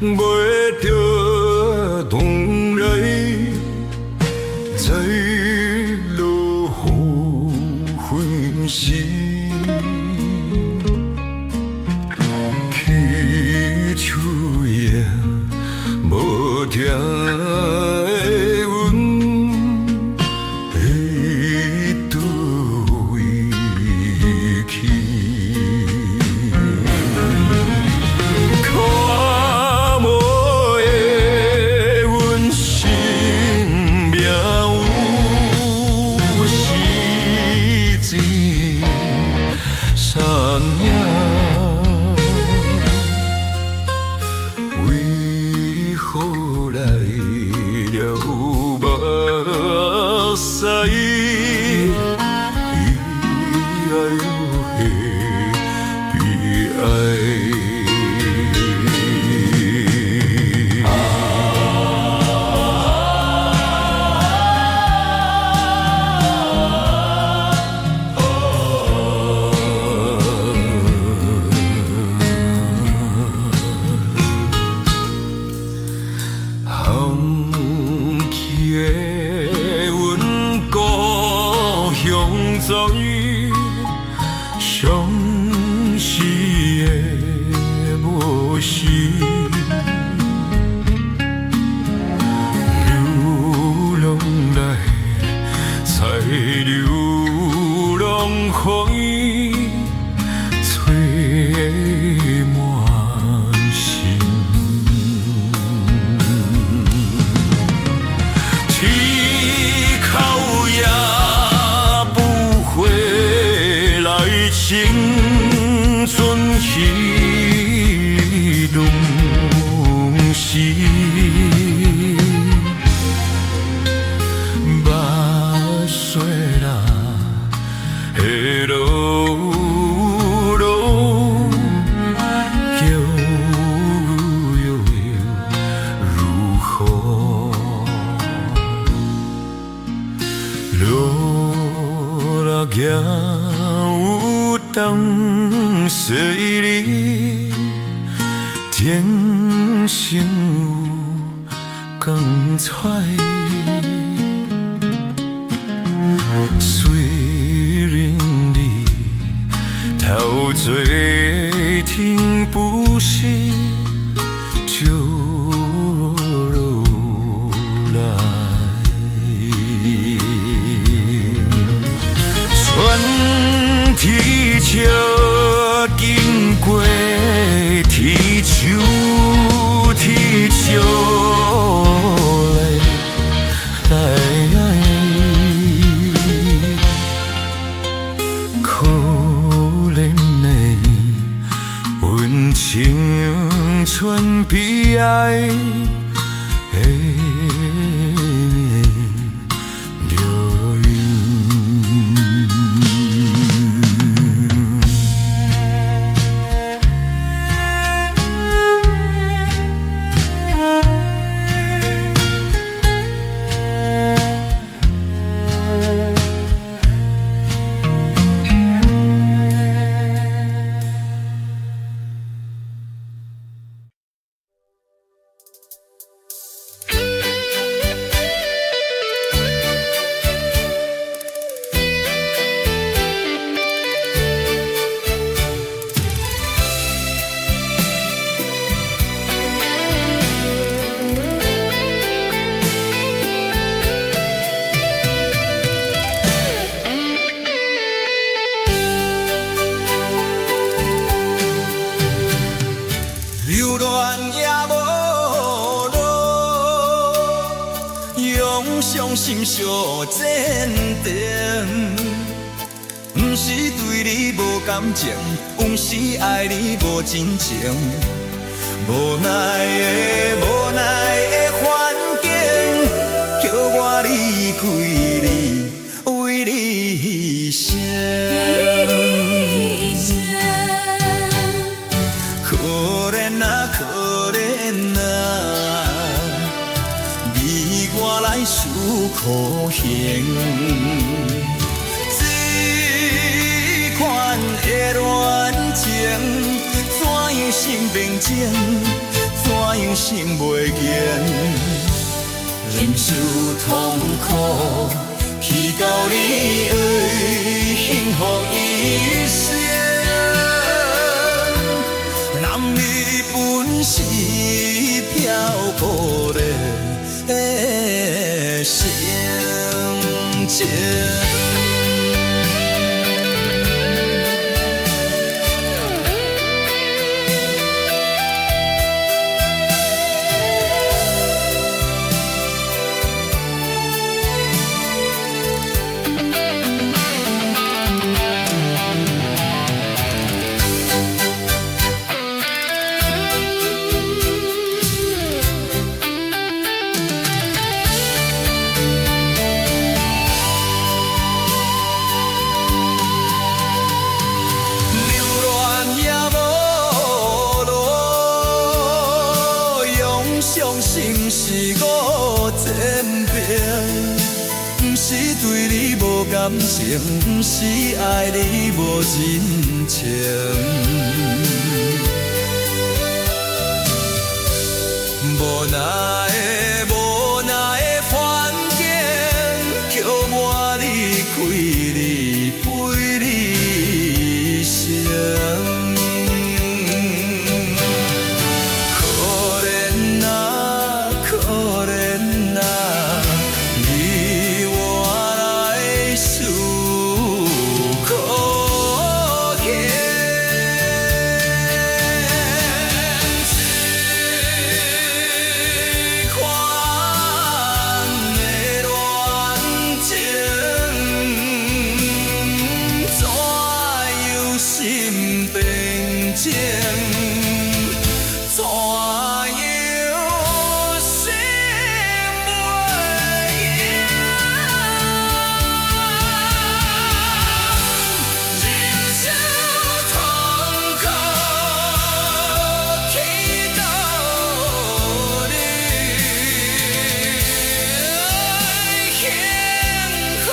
袂着同来，在落雨昏时，起手也无听的阮会倒位去。青春去拢是目屎啦，会落落，叫悠悠如何？落啦行。当细里天生有光彩，虽然你头做天不是就落来。天笑经过天树，天笑来，可怜的阮青春悲哀。流恋也无路，用伤心相坚定。不是对你无感情，不是爱你无真情。无奈的环境，叫我离开你，为你牺牲。可怜啊，可怜啊，为我来受苦刑。这款的恋情，怎样心平静？怎怎样心袂倦？忍受痛苦，去到你的幸福一生。男女本是漂泊的心情。心是5000遍，不是对你无感情，不是爱你无真情。无奈的环境，叫我离开你，陪你一生。心平静，怎样心袂赢？忍受痛苦，去到你幸福。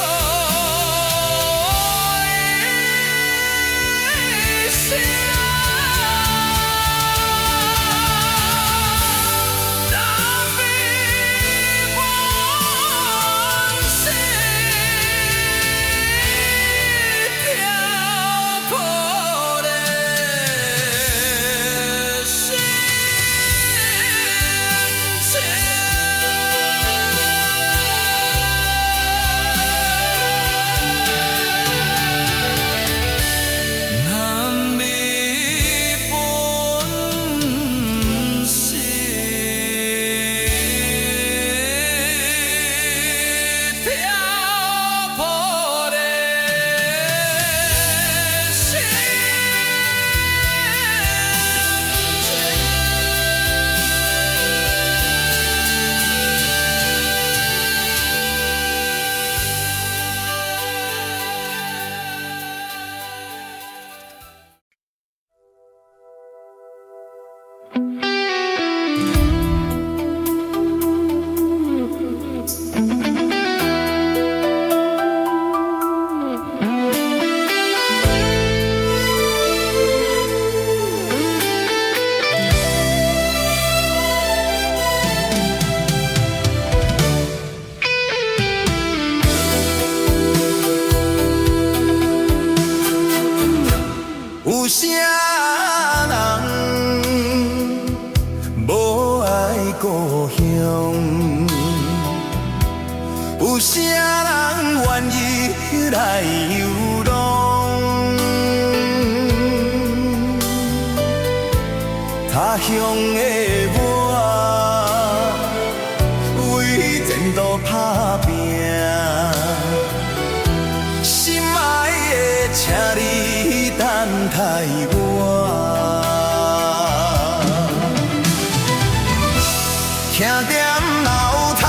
有啥人无爱故乡？有啥人愿意来游浪？他乡的我，为前途打拼。心爱的，请你等待我。徛踮楼头，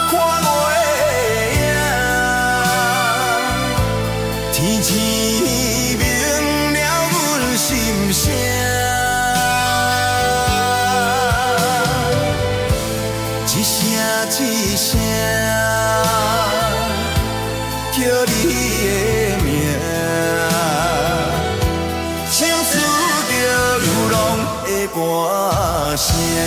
看月影，天星明了阮心声。一声一声叫你的名，情思着流浪。声。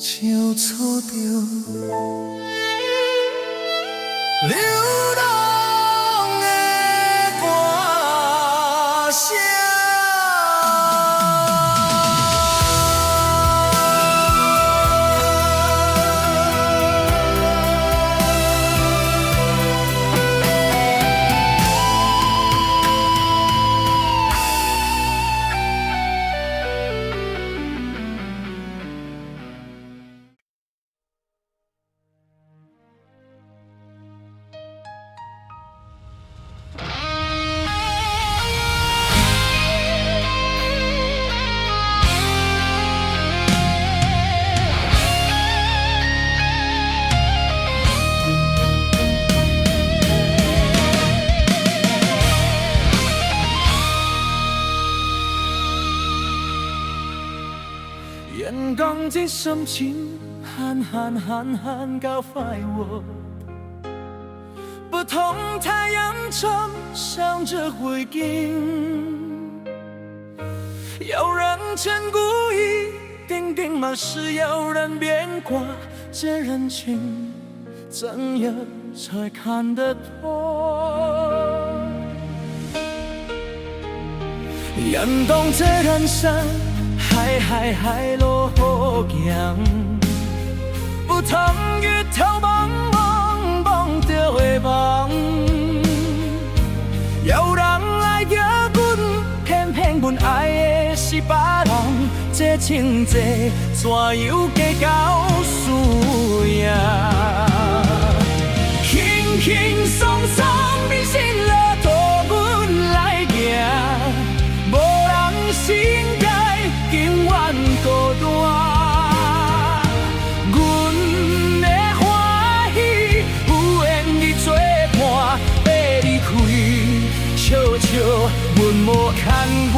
唱错着流浪的歌声。眼光这深情，憨高快活，不同太阳冲向这灰烬。有人称故意，定定嘛是有人变卦，这人情怎样才看得透？眼动这人生。海路好行，不通日头茫着会梦。有人爱叫阮，偏阮爱的是别人，这情债怎样计较输赢？轻轻松松人生路途阮来行，无人心。永远孤单，阮的欢喜有缘你作伴，要离开，笑阮无牵挂。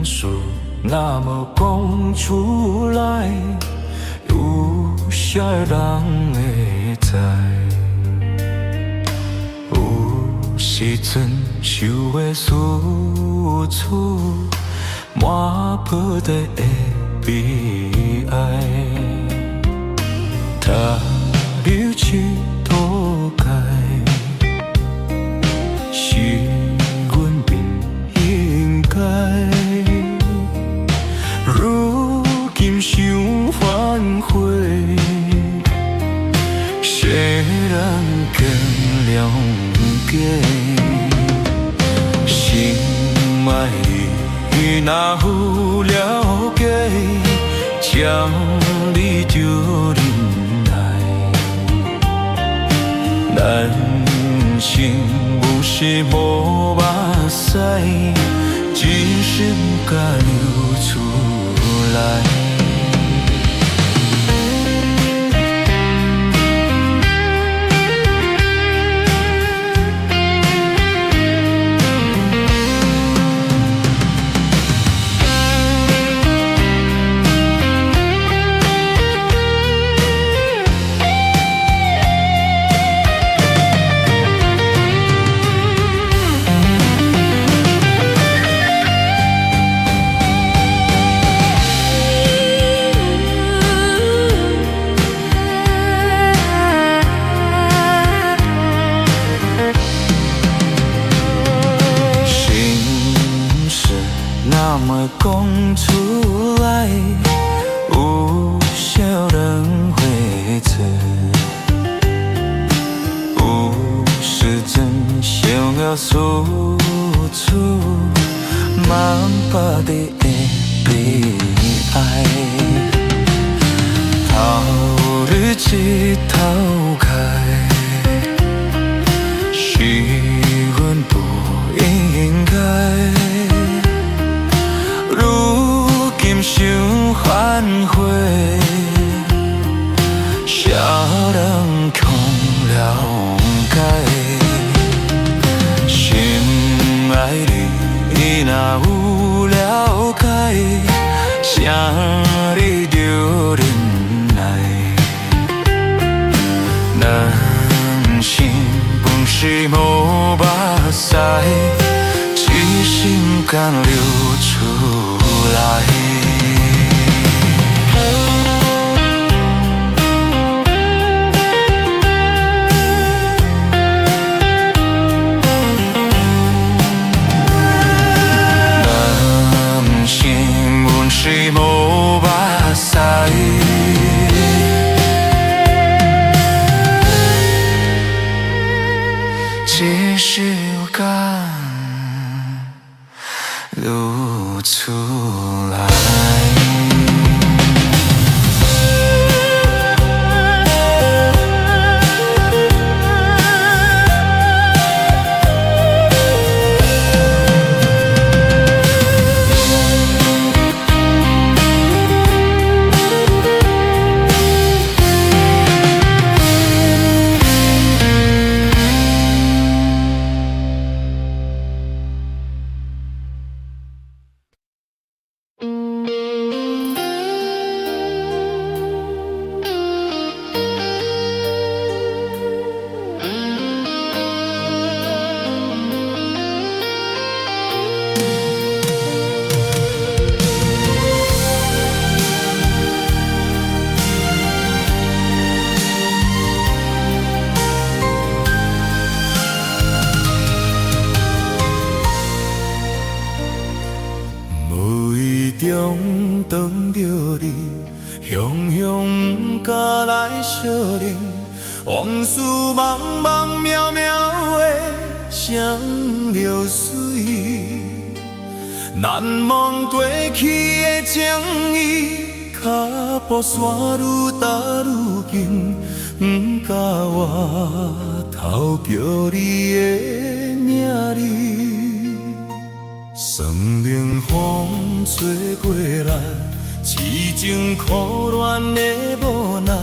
事那么讲出来，有啥人会知？有时阵想的事处，满腹地的悲哀。他流去土界，是阮不应该。如今想反悔，谁人更了解？心爱你若有了解，将你就忍耐。人生有时无目屎，只是不敢流出来。那么讲出来，有少人会知？有时真想要诉出，满腹地的悲哀。头日一头开，是阮不应该。如今想反悔，谁人空了解？心爱你若有了解，啥你就忍耐。人生本是无目屎，只心甘流出来。人生本是无目屎，只是不敢流出来。中等着你，雄雄不敢来相认，往事茫茫渺渺的双流水，难忘过去的情谊，脚步线愈踏愈近，不甲我偷标你的名字。霜冷风吹过来，痴情苦恋的无奈，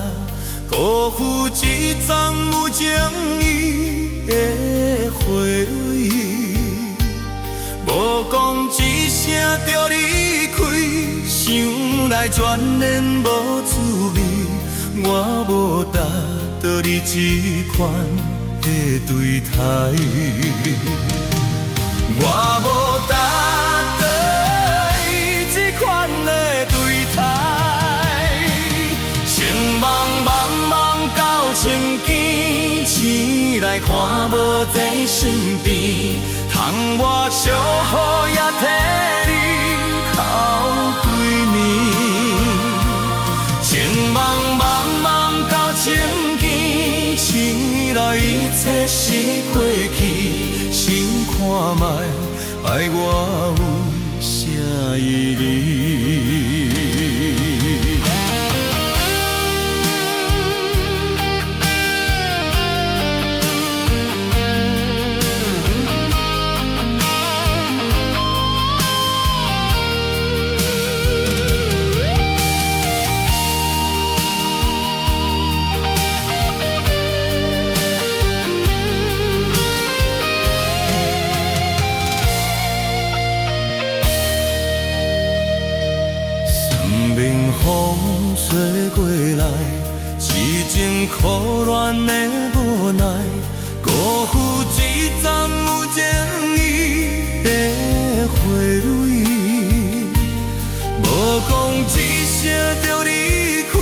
辜负一丛有情意的花蕊，无讲一声着离开，想来全然无滋味。我无答着你这款的对待，我无答着你这款的对待。情茫茫茫到千间，醒来看无在身边，窗外小雨也替你哭几年。情茫茫茫到千间，醒来一切是过去，想看卖爱我有啥意义？风吹过来，痴情苦恋的无奈，辜负一站有情意的花蕊。无讲一声就离开，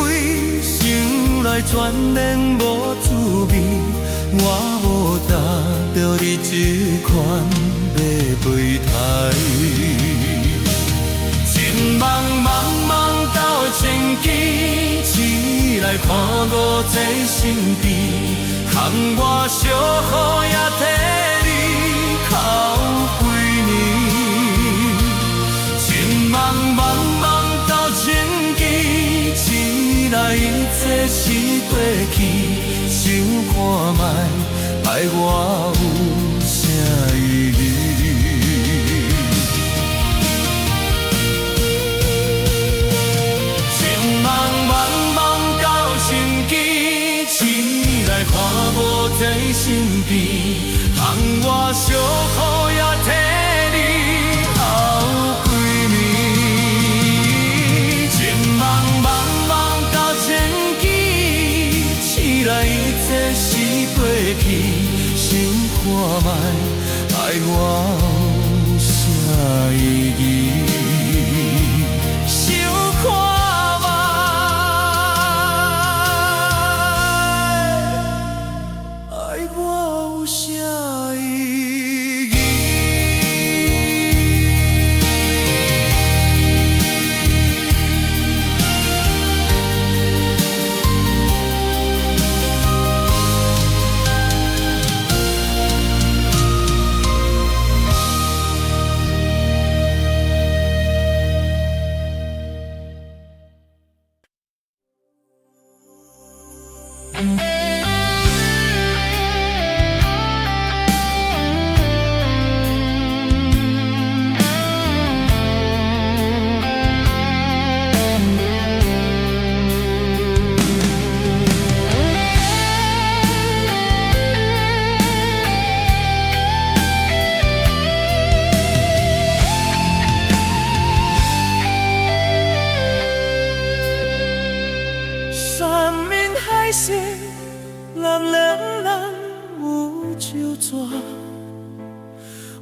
想来全然无滋味。我无答着你这款的对待，情茫茫到千间，醒来看五在身边，窗外小雨也替你哭几年。情茫茫到千间，醒来一切是过去，想看卖爱我有啥意义？看无在身边，窗外小雨也替你哭几年。情茫茫到千间，醒来一切是过去，想看卖爱我有啥意义？想看。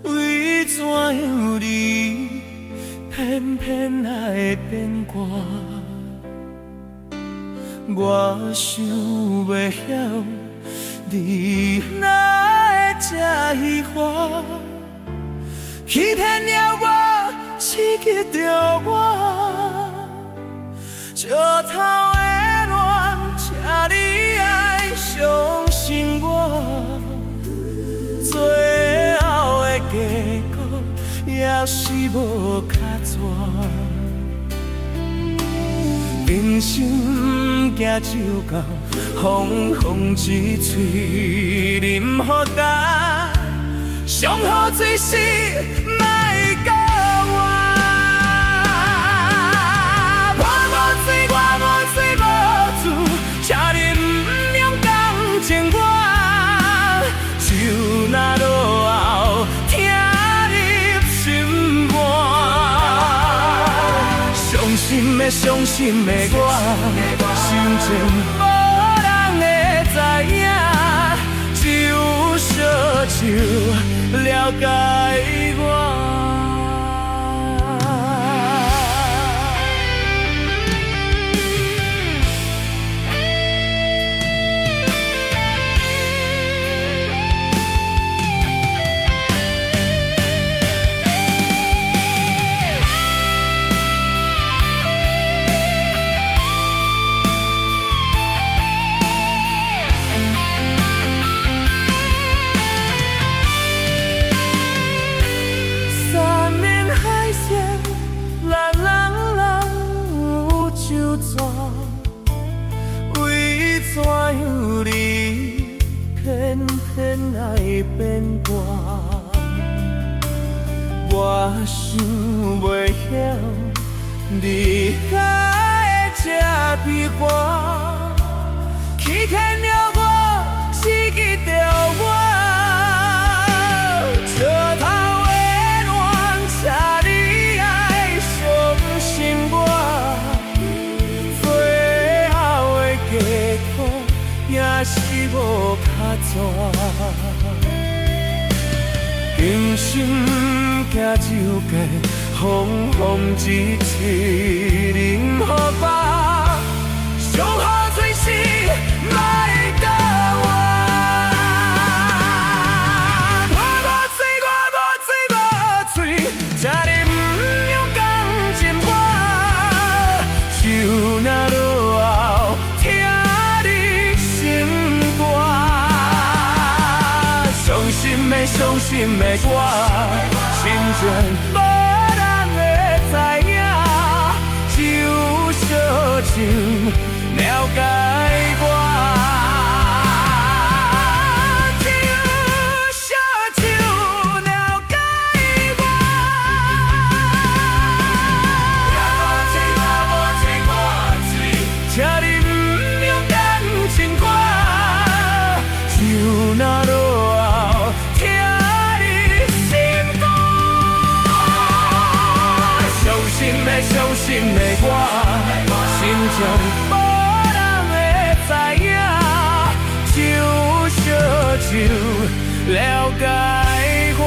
为怎样你偏偏还会变卦？我想袂晓，你哪会这虚华？欺骗了我，刺激着我，石头的恋，请你爱相信我。最后的结果也是无卡纸，人生行就到风风一吹，任何干上好最是莫讲我，我无罪，我无罪无主，请你不用同情我。就那落后，听入心肝。心的、伤心的我，心情无人会知影，只有烧酒了解我。变卦，我想袂晓离开的这悲歌，欺骗了我，刺激着我，石头的暖，请你爱相信我，最后的结果也是无卡纸。平心行酒家，风风一世人互我，上好嘴是莫甲我。我无嘴，这里不用讲真话，就那落后听你心歌，伤心的我，心情无人会知影，只有烧酒了解我。伤心的我，心情无人会知影，只有烧酒了解我，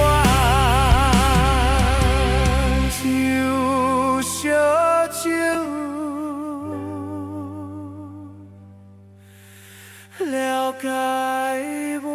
只有烧酒了解我。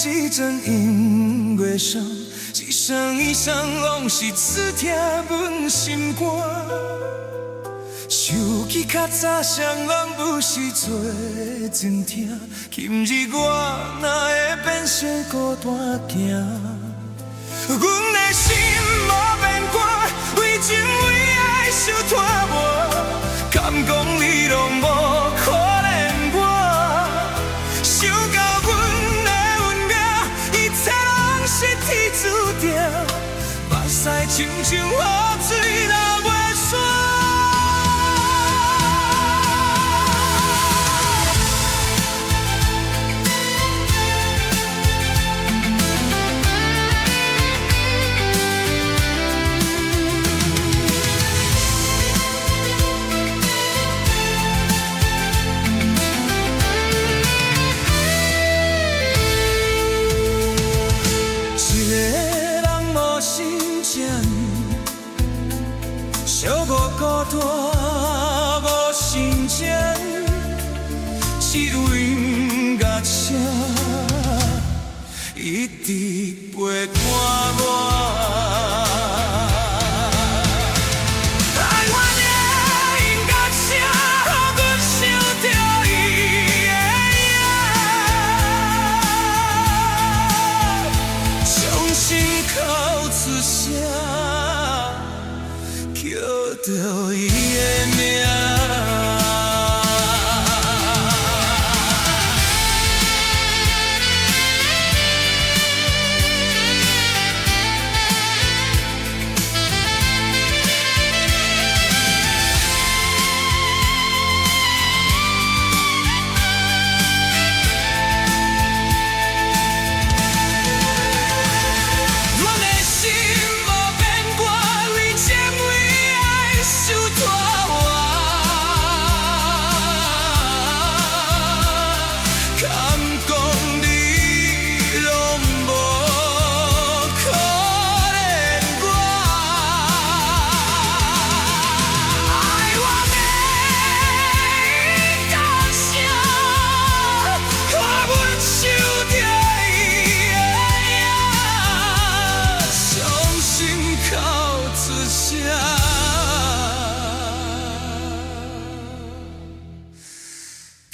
一阵音乐声，一声一声拢是刺痛阮心肝。手机较早谁人不是做真疼？今日我哪会变成孤单行？阮的心无变卦，为情为爱受拖磨，敢讲你拢无可怜我？想到阮的运命，一切拢是天注定，目屎亲像雨水流袂煞。大无心情，只有音乐声，一直陪伴我。叫着伊的名。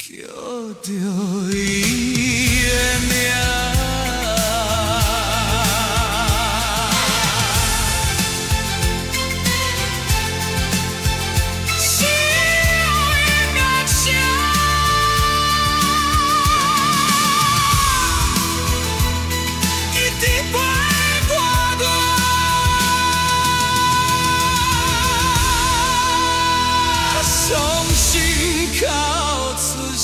叫着伊的名，只有音乐声，一直陪伴我。伤心靠出声。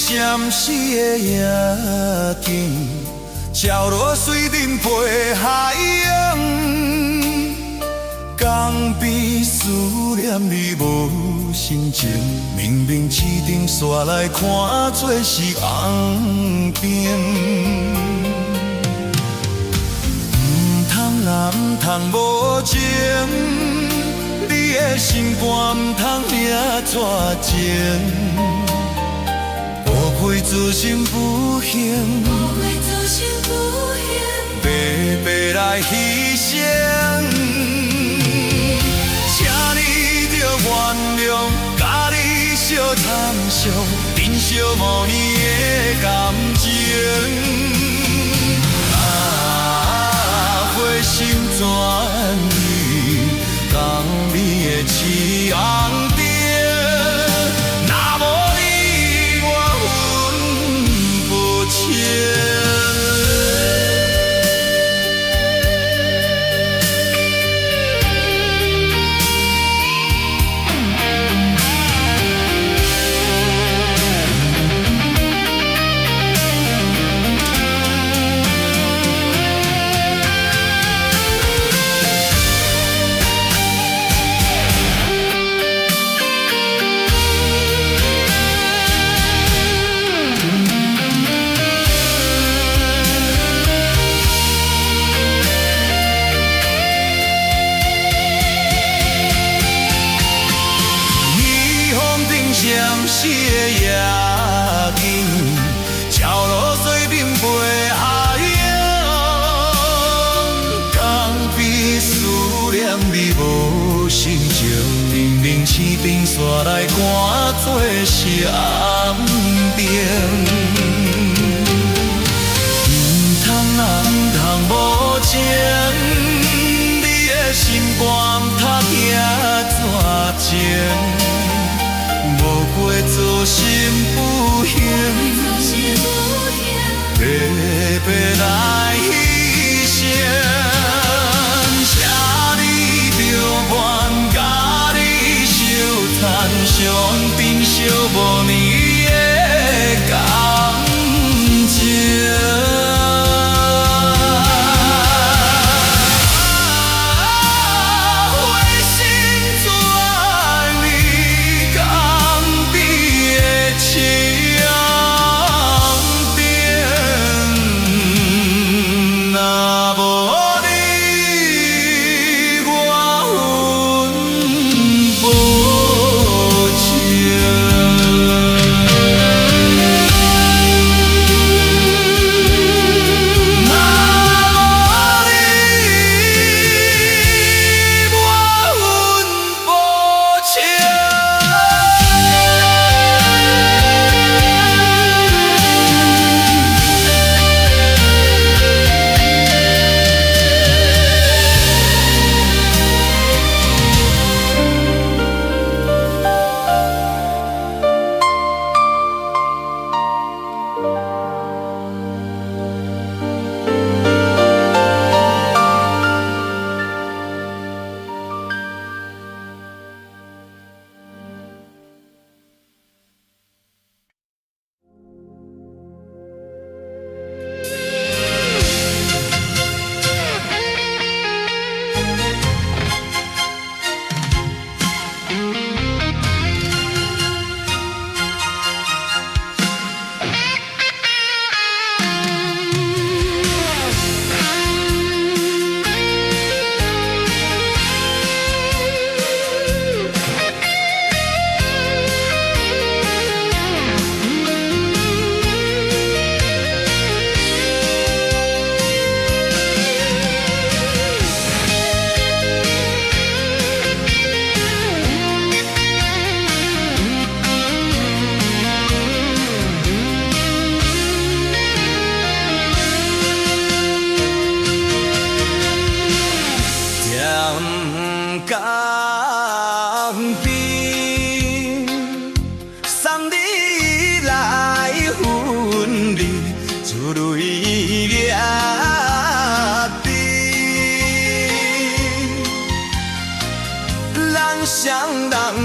闪烁的夜景，照落水面陪海洋。江边思念你无心情，明明一顶煞来看做是红灯。唔通啦，唔通无情，你的心肝唔通领绝情。无愧自心不幸，白白来牺牲，请你着原谅，甲你相谈伤，珍惜5年的感情。啊，花心转意，讲你的痴红灯。怎来赶做是暗灯？唔通无情，你的心肝头行怎情？无过做心不幸，白白来牺牲。写你着愿，甲你相叹，上珍惜无年的感情。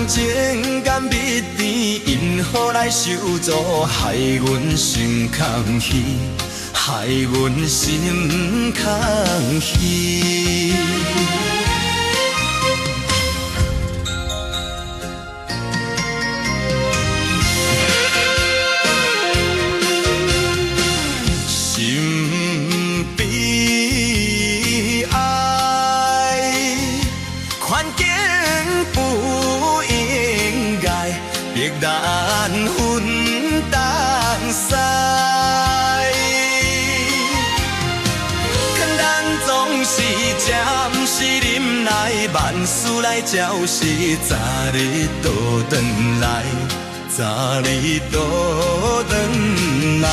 情感蜜甜，因何来受阻？害阮心空虚，害阮心空虚。心悲哀，环境不应该逼咱分担西。困难总是暂时忍耐，万事来招是早日倒转来，早日倒转来。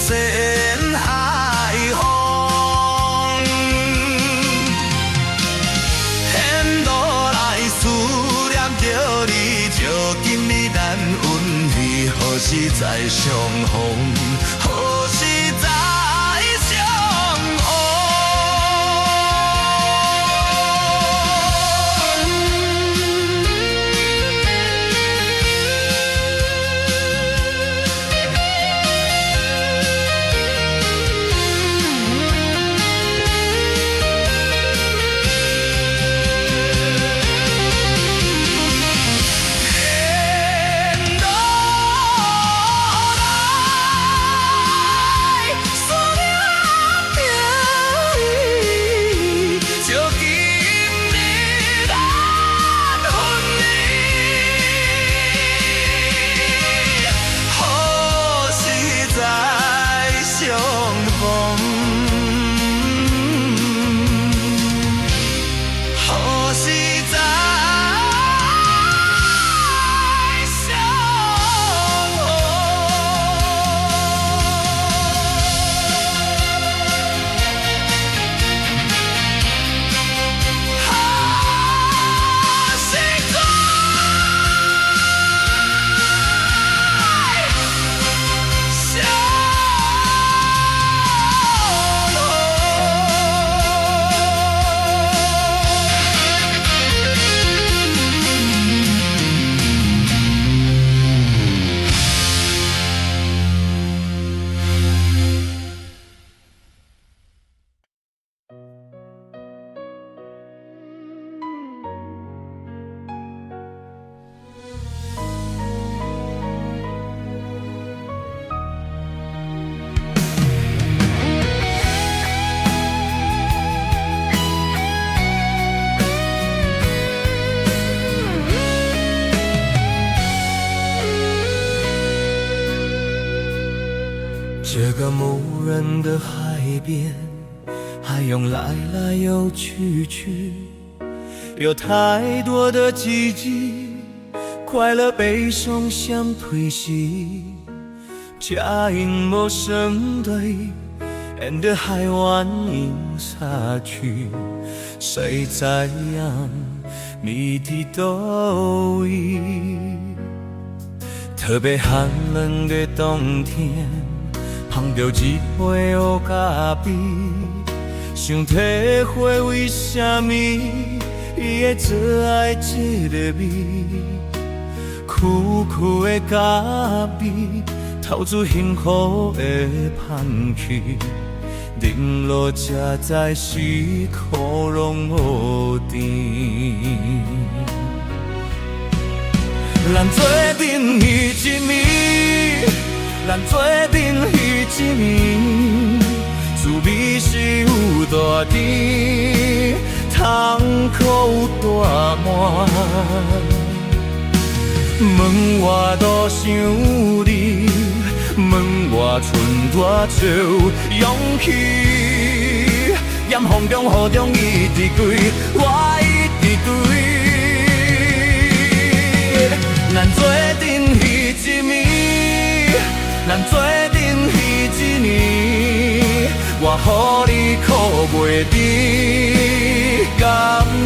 深海风，沿路来思念着你，就今日咱运气，何时再相逢？何时再相这个无人的海边，海涌来来又去去，有太多的季节，快乐悲伤相推袭。假因无声对，沿着海湾映下去，谁知影谜底倒位？特别寒冷的冬天，碰到一杯乌咖啡，想体会为什么伊会做爱这个味，苦苦的咖啡，透出幸福的香气，饮落才知是苦拢无甜。咱做阵彼一暝，咱做阵彼一暝，滋味是有大甜，痛苦有大满。问我多想你，问我剩多少勇气，严风中雨中一直对，我一直对。咱做阵彼一暝，咱做阵彼一年，我予你苦袂甜，感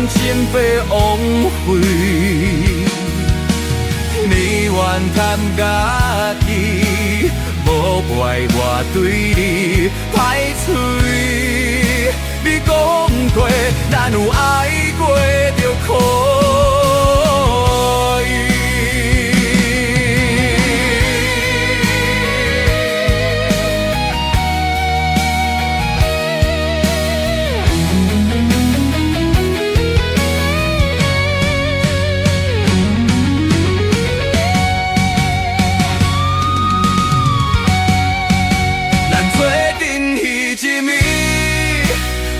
情被枉费。你怨叹家己，无怪我对你歹嘴。你讲过，咱有爱过就可以。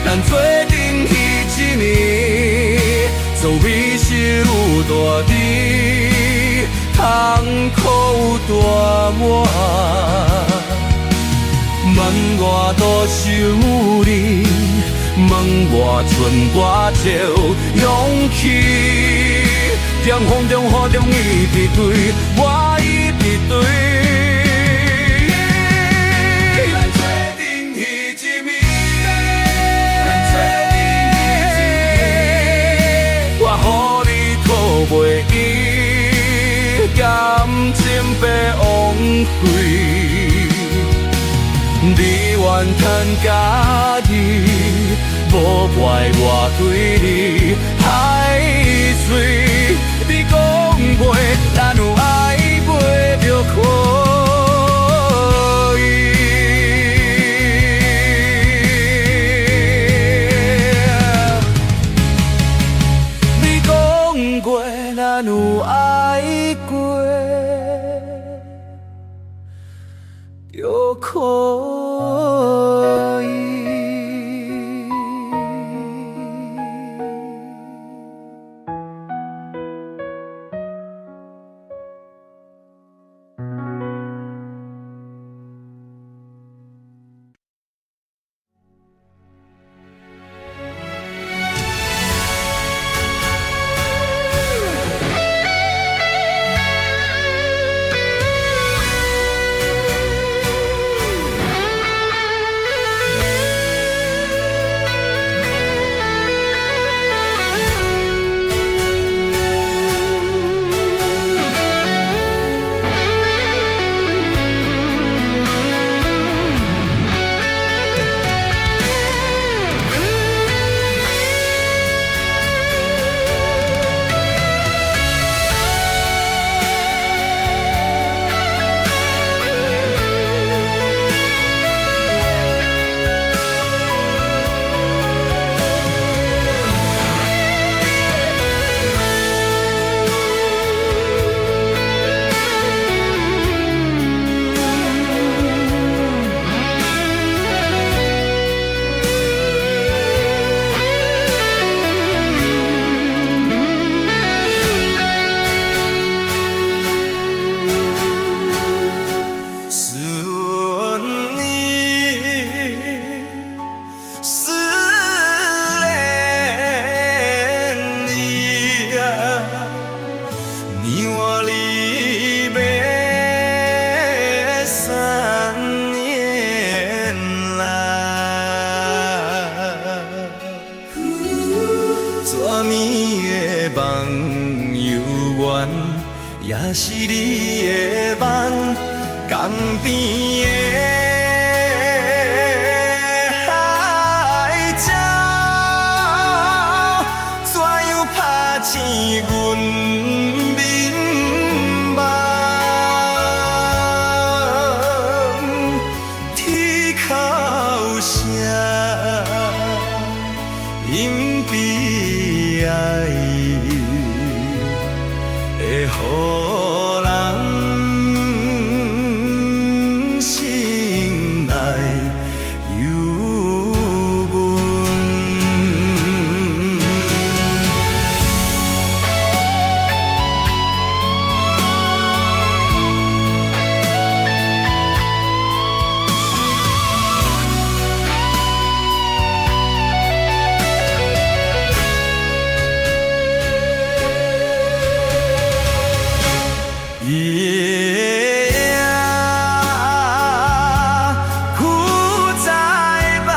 咱做阵彼一暝，滋味是有大甜，痛苦有大满。问我多想你，问我剩多少勇气，凉风中雨中一直对，我一直对。袂记，感情被枉费。你怨叹家己，无怪我对你歹嘴。你讲过，咱有爱过就可以。你讲过。咱有爱过，就可以。绵的梦游园，也是你的梦，江边的海鸟，怎样拍醒阮眠梦？天哭声，因悲哀会予人心内忧闷。夜浮在目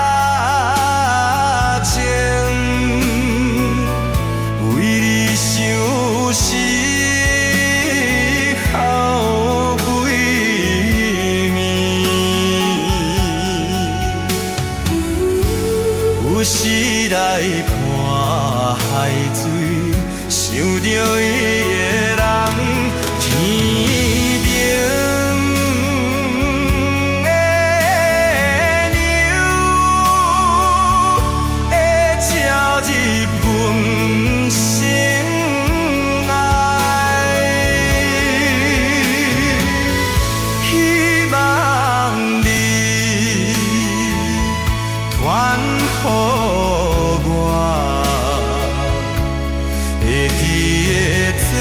前，为你想思好几暝，有时来看海水，想着伊的人。天边的牛会照入阮心内，希望你传予我，会记得在。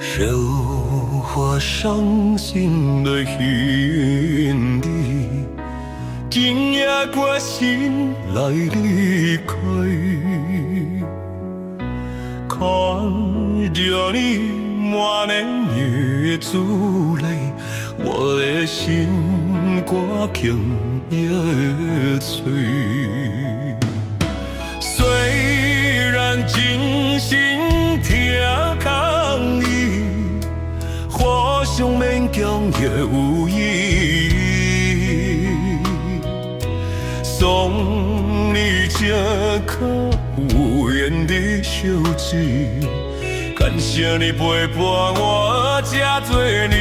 烧火伤心的兄弟，今夜决心来离开。看着你满脸的珠泪，我的心肝轻也碎。虽然真心听抗议，互相勉强也有意义。送你这颗有缘的小子，感谢你陪伴我这多年。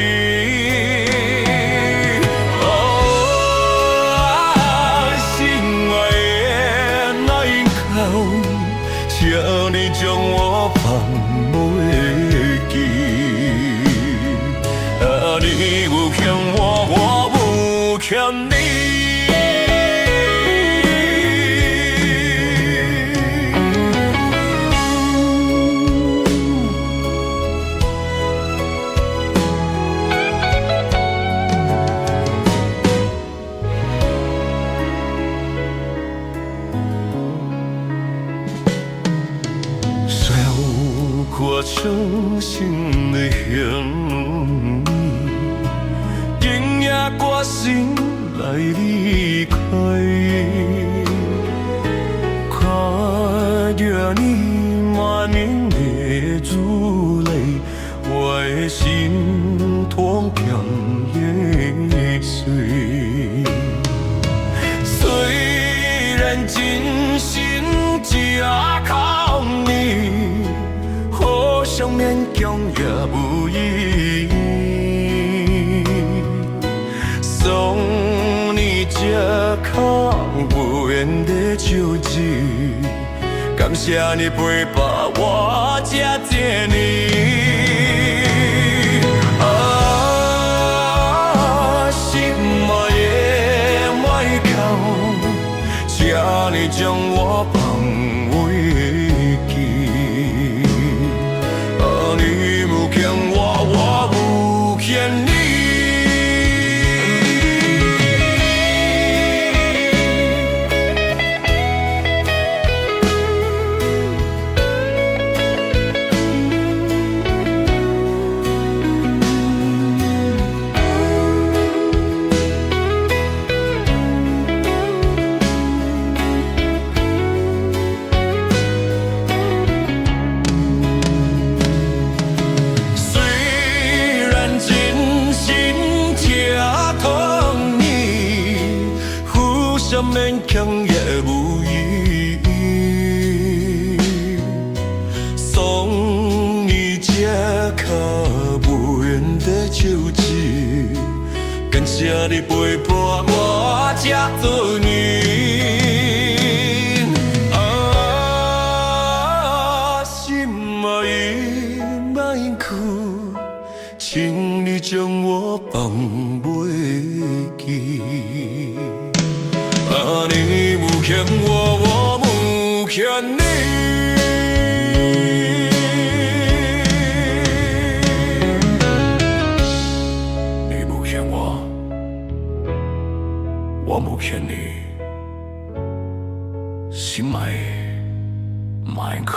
请你将我放袂记，你有欠我，我有欠你。我伤心的行，竟也决心来离开。看着你满眼的珠泪，我的心痛强也碎。虽然真心只靠你，好像勉强也无意义。送你这靠无缘的手指，感谢你陪伴我这多年。心爱的莫哭，请你将我放袂记。你无欠我，我无欠你。勉强也无意义，送你这靠无缘的手指，感谢你陪伴我这多年。心爱的莫哭，请你将我放袂记。你无欠我，我无欠你。你无欠我，我无欠你。心爱的莫哭。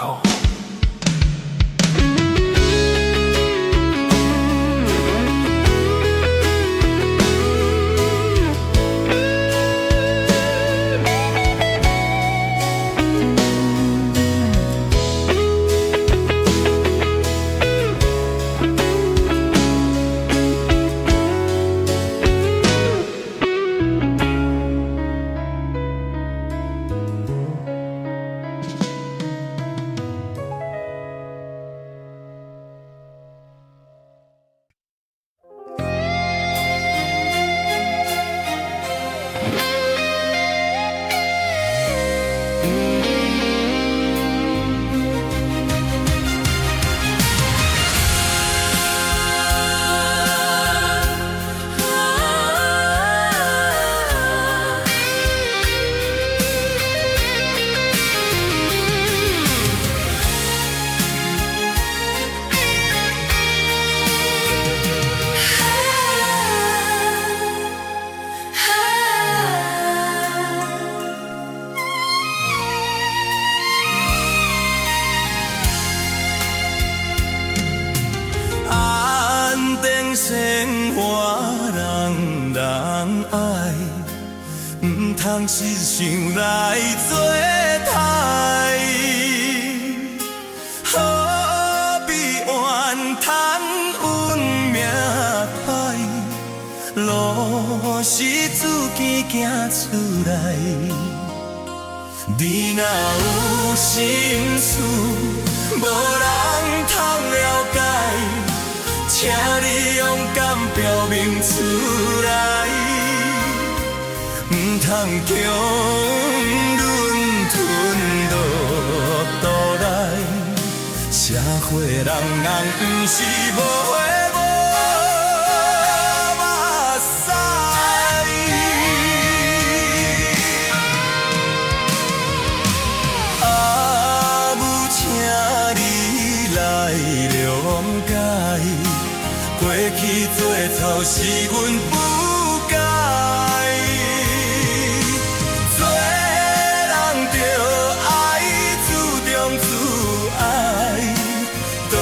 生活人人爱，唔通一想来做刣。何必怨叹运命歹，路是自己行出来。你若有心事，无人通了解。请你勇敢表明出来，唔通强忍吞落肚内。社会人人不是无血无目屎，母，请你来谅解。过去做错是阮不该，做人着爱，注重自爱，倒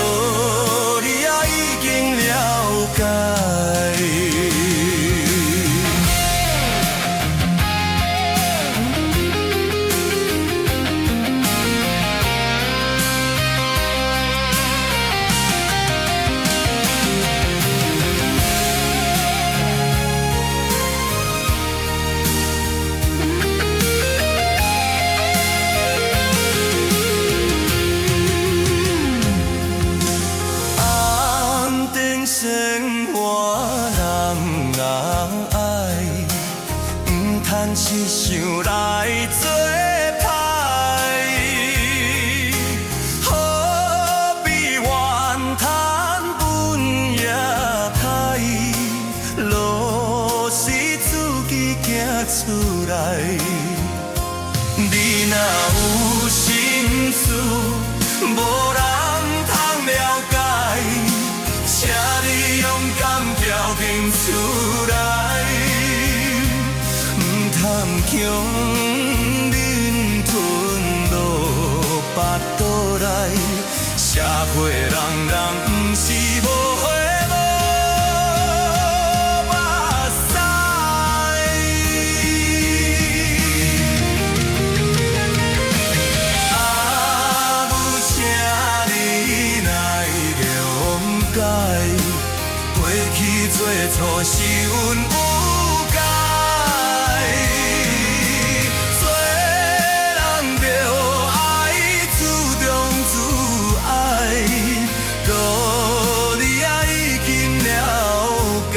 来作歹，何必怨叹本也歹，路是自己行出来。你若有心事，无人通了解，请你勇敢表明出来，唔通强忍吞落腹肚内。社会人人不是无花无目屎。做错是阮有解，做人着爱自重自爱，道理也已经了解。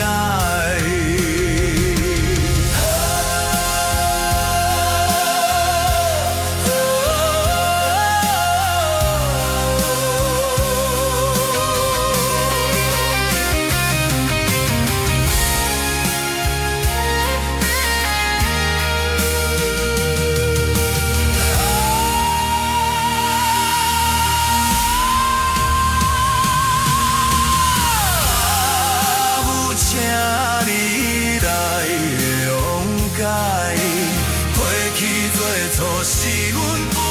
请你来谅解，过去做错是阮。